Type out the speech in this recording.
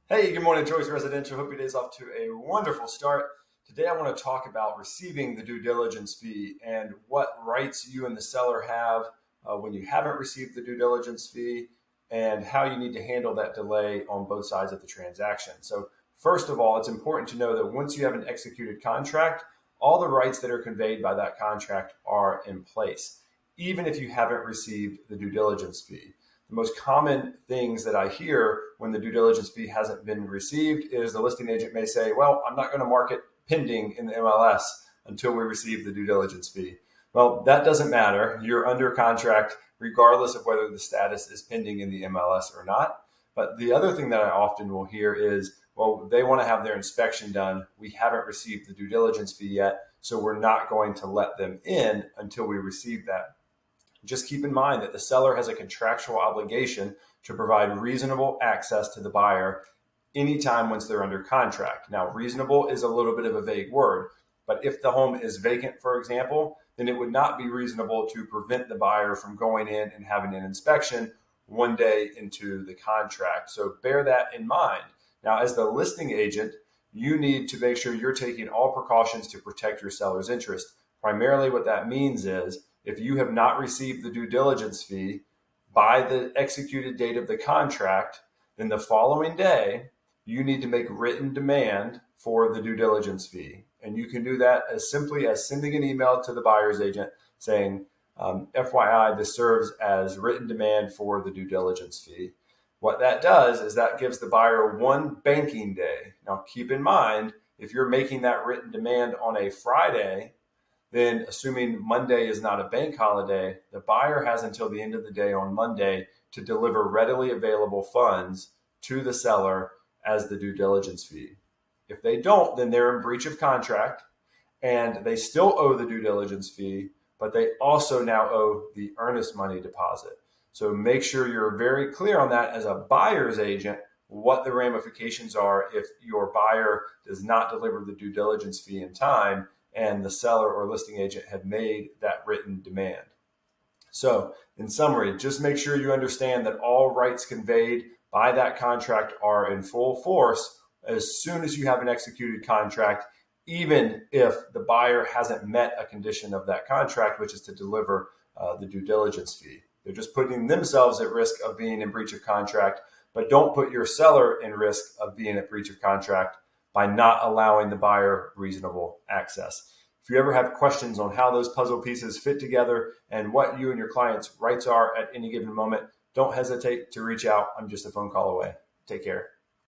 Hey, good morning, Choice Residential. Hope your day's off to a wonderful start. Today, I want to talk about receiving the due diligence fee and what rights you and the seller have when you haven't received the due diligence fee and how you need to handle that delay on both sides of the transaction. So, first of all, it's important to know that once you have an executed contract, all the rights that are conveyed by that contract are in place, even if you haven't received the due diligence fee. The most common things that I hear when the due diligence fee hasn't been received is the listing agent may say, well, I'm not going to mark it pending in the MLS until we receive the due diligence fee. Well, that doesn't matter. You're under contract regardless of whether the status is pending in the MLS or not. But the other thing that I often will hear is, well, they want to have their inspection done. We haven't received the due diligence fee yet, so we're not going to let them in until we receive that. Just keep in mind that the seller has a contractual obligation to provide reasonable access to the buyer anytime once they're under contract. Now, reasonable is a little bit of a vague word, but if the home is vacant, for example, then it would not be reasonable to prevent the buyer from going in and having an inspection one day into the contract. So bear that in mind. Now, as the listing agent, you need to make sure you're taking all precautions to protect your seller's interest. Primarily, what that means is if you have not received the due diligence fee by the executed date of the contract, then the following day, you need to make written demand for the due diligence fee. And you can do that as simply as sending an email to the buyer's agent saying, FYI, this serves as written demand for the due diligence fee. What that does is that gives the buyer one banking day. Now, keep in mind, if you're making that written demand on a Friday, then assuming Monday is not a bank holiday, the buyer has until the end of the day on Monday to deliver readily available funds to the seller as the due diligence fee. If they don't, then they're in breach of contract and they still owe the due diligence fee, but they also now owe the earnest money deposit. So make sure you're very clear on that as a buyer's agent, what the ramifications are if your buyer does not deliver the due diligence fee in time and the seller or listing agent have made that written demand. So in summary, just make sure you understand that all rights conveyed by that contract are in full force as soon as you have an executed contract, even if the buyer hasn't met a condition of that contract, which is to deliver the due diligence fee. They're just putting themselves at risk of being in breach of contract, but don't put your seller in risk of being at breach of contract by not allowing the buyer reasonable access. If you ever have questions on how those puzzle pieces fit together and what you and your client's rights are at any given moment, don't hesitate to reach out. I'm just a phone call away. Take care.